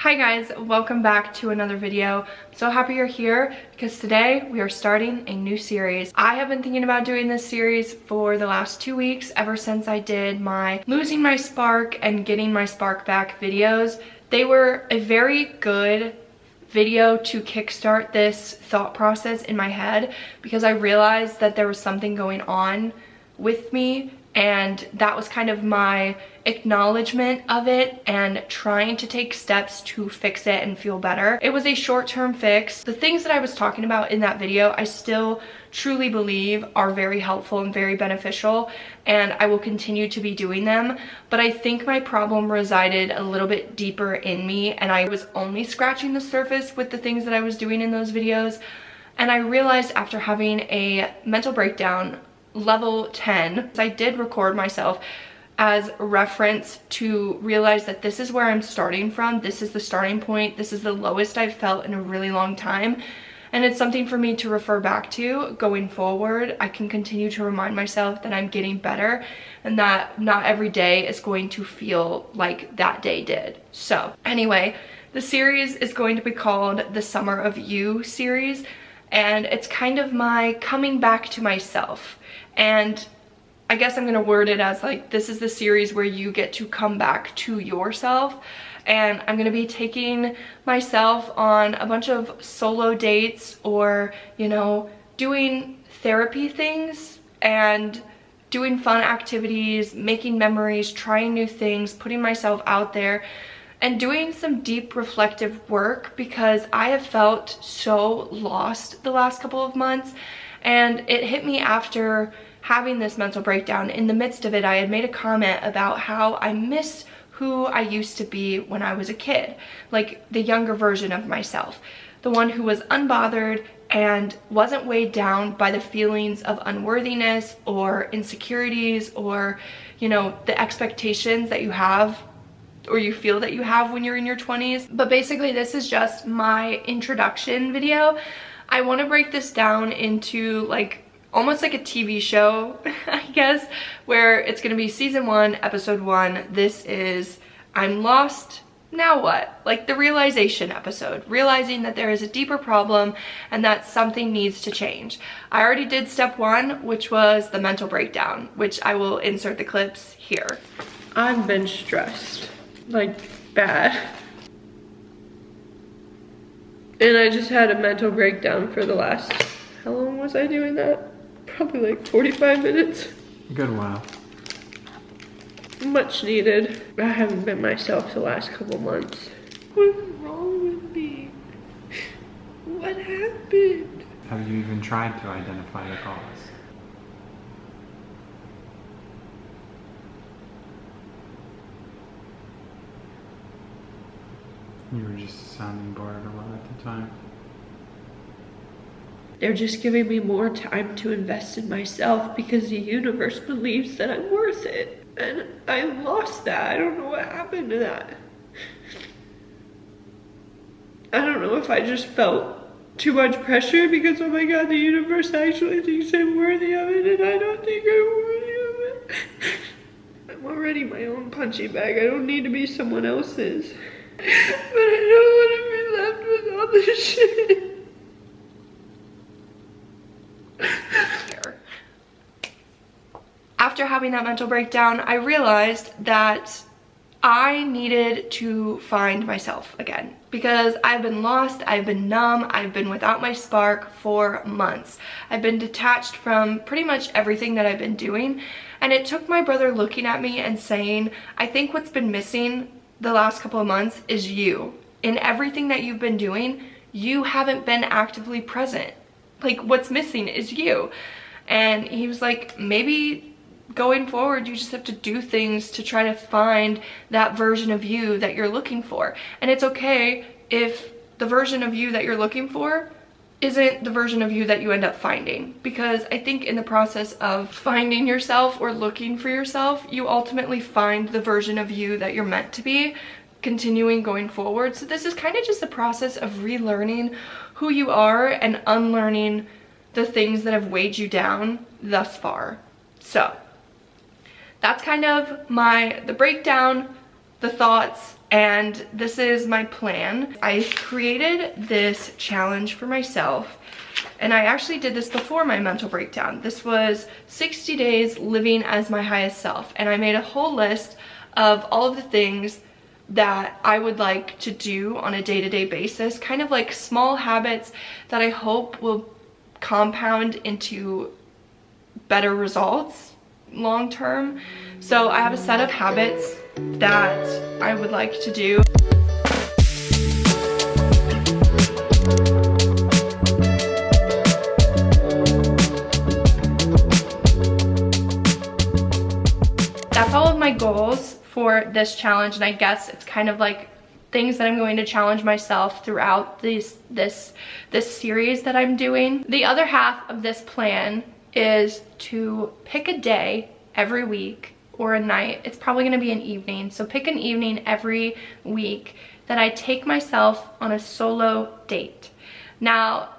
Hi guys, welcome back to another video. I'm so happy you're here because today we are starting a new series. I have been thinking about doing this series for the last 2 weeks, ever since I did my losing my spark and getting my spark back videos. They were a very good video to kickstart this thought process in my head because I realized that there was something going on with me, and that was kind of my acknowledgement of it and trying to take steps to fix it and feel better. It was a short-term fix. The things that I was talking about in that video, I still truly believe are very helpful and very beneficial, and I will continue to be doing them. But I think my problem resided a little bit deeper in me, and I was only scratching the surface with the things that I was doing in those videos. And I realized after having a mental breakdown level 10, I did record myself as reference to realize that this is where I'm starting from. This is the starting point. This is the lowest I've felt in a really long time. And it's something for me to refer back to going forward. I can continue to remind myself that I'm getting better and that not every day is going to feel like that day did. So anyway, the series is going to be called the Summer of You series. And it's kind of my coming back to myself. And I guess I'm gonna word it as like, this is the series where you get to come back to yourself. And I'm gonna be taking myself on a bunch of solo dates, or, you know, doing therapy things and doing fun activities, making memories, trying new things, putting myself out there, and doing some deep reflective work because I have felt so lost the last couple of months. And it hit me after having this mental breakdown. In the midst of it, I had made a comment about how I miss who I used to be when I was a kid, like the younger version of myself, the one who was unbothered and wasn't weighed down by the feelings of unworthiness or insecurities or, you know, the expectations that you have or you feel that you have when you're in your 20s. But basically, this is just my introduction video. I want to break this down into like almost like a TV show, I guess, where it's going to be season 1, episode 1. This is I'm lost, now what? Like the realization episode, realizing that there is a deeper problem and that something needs to change. I already did step 1, which was the mental breakdown, which I will insert the clips here. I've been stressed, like bad. And I just had a mental breakdown for the last, how long was I doing that? Probably like 45 minutes. Good while. Much needed. I haven't been myself the last couple months. What's wrong with me? What happened? Have you even tried to identify the cause? You were just a sounding board a lot at the time. They're just giving me more time to invest in myself because the universe believes that I'm worth it. And I lost that. I don't know what happened to that. I don't know if I just felt too much pressure because, oh my god, the universe actually thinks I'm worthy of it and I don't think I'm worthy of it. I'm already my own punching bag. I don't need to be someone else's. But I don't want to be left with all this shit. After having that mental breakdown, I realized that I needed to find myself again because I've been lost, I've been numb, I've been without my spark for months. I've been detached from pretty much everything that I've been doing, and it took my brother looking at me and saying, I think what's been missing the last couple of months is you. In everything that you've been doing, you haven't been actively present. Like, what's missing is you. And he was like, maybe going forward, you just have to do things to try to find that version of you that you're looking for. And it's okay if the version of you that you're looking for isn't the version of you that you end up finding. Because I think in the process of finding yourself or looking for yourself, you ultimately find the version of you that you're meant to be, continuing going forward. So this is kind of just the process of relearning who you are and unlearning the things that have weighed you down thus far. So that's kind of the breakdown, the thoughts, and this is my plan. I created this challenge for myself, and I actually did this before my mental breakdown. This was 60 days living as my highest self, and I made a whole list of all of the things that I would like to do on a day-to-day basis, kind of like small habits that I hope will compound into better results long term. So I have a set of habits that I would like to do. That's all of my goals for this challenge, and I guess it's kind of like things that I'm going to challenge myself throughout this series that I'm doing. The other half of this plan is to pick a day every week, or a night. It's probably going to be an evening, so pick an evening every week that I take myself on a solo date. Now,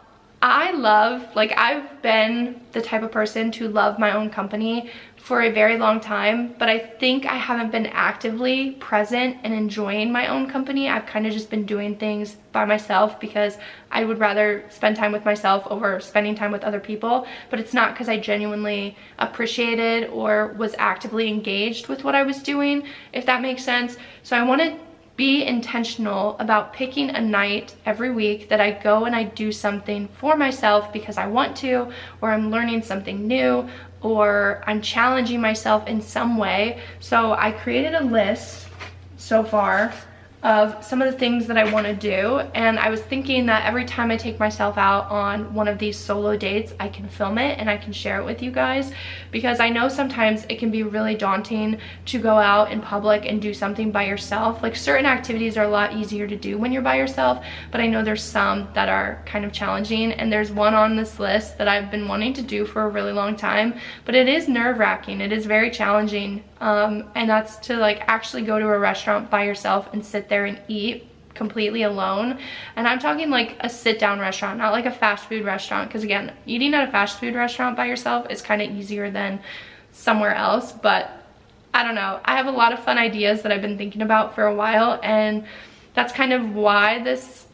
I've been the type of person to love my own company for a very long time, but I think I haven't been actively present and enjoying my own company. I've kind of just been doing things by myself because I would rather spend time with myself over spending time with other people, but it's not because I genuinely appreciated or was actively engaged with what I was doing, if that makes sense. So I want to be intentional about picking a night every week that I go and I do something for myself because I want to, or I'm learning something new, or I'm challenging myself in some way. So I created a list so far of some of the things that I want to do, and I was thinking that every time I take myself out on one of these solo dates, I can film it and I can share it with you guys, because I know sometimes it can be really daunting to go out in public and do something by yourself. Like, certain activities are a lot easier to do when you're by yourself, but I know there's some that are kind of challenging, and there's one on this list that I've been wanting to do for a really long time, but it is nerve-wracking. It is very challenging, and that's to like actually go to a restaurant by yourself and sit there and eat completely alone. And I'm talking like a sit-down restaurant, not like a fast food restaurant, because again, eating at a fast food restaurant by yourself is kind of easier than somewhere else. But I don't know, I have a lot of fun ideas that I've been thinking about for a while, and that's kind of why this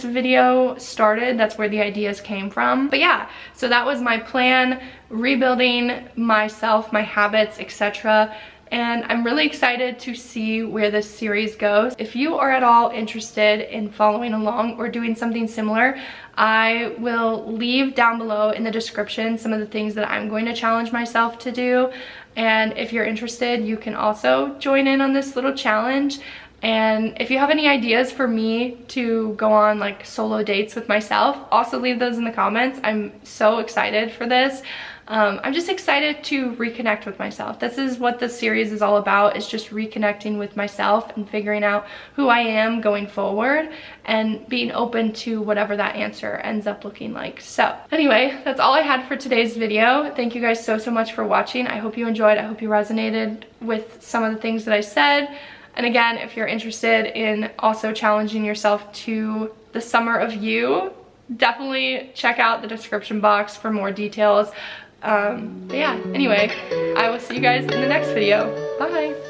video started. That's where the ideas came from. But yeah, so that was my plan, rebuilding myself, my habits, etc. And I'm really excited to see where this series goes. If you are at all interested in following along or doing something similar, I will leave down below in the description some of the things that I'm going to challenge myself to do. And if you're interested, you can also join in on this little challenge. And if you have any ideas for me to go on like solo dates with myself, also leave those in the comments. I'm so excited for this. I'm just excited to reconnect with myself. This is what this series is all about, is just reconnecting with myself and figuring out who I am going forward and being open to whatever that answer ends up looking like. So anyway, that's all I had for today's video. Thank you guys so much for watching. I hope you enjoyed. I hope you resonated with some of the things that I said. And again, if you're interested in also challenging yourself to the summer of you, definitely check out the description box for more details. But yeah, anyway, I will see you guys in the next video. Bye!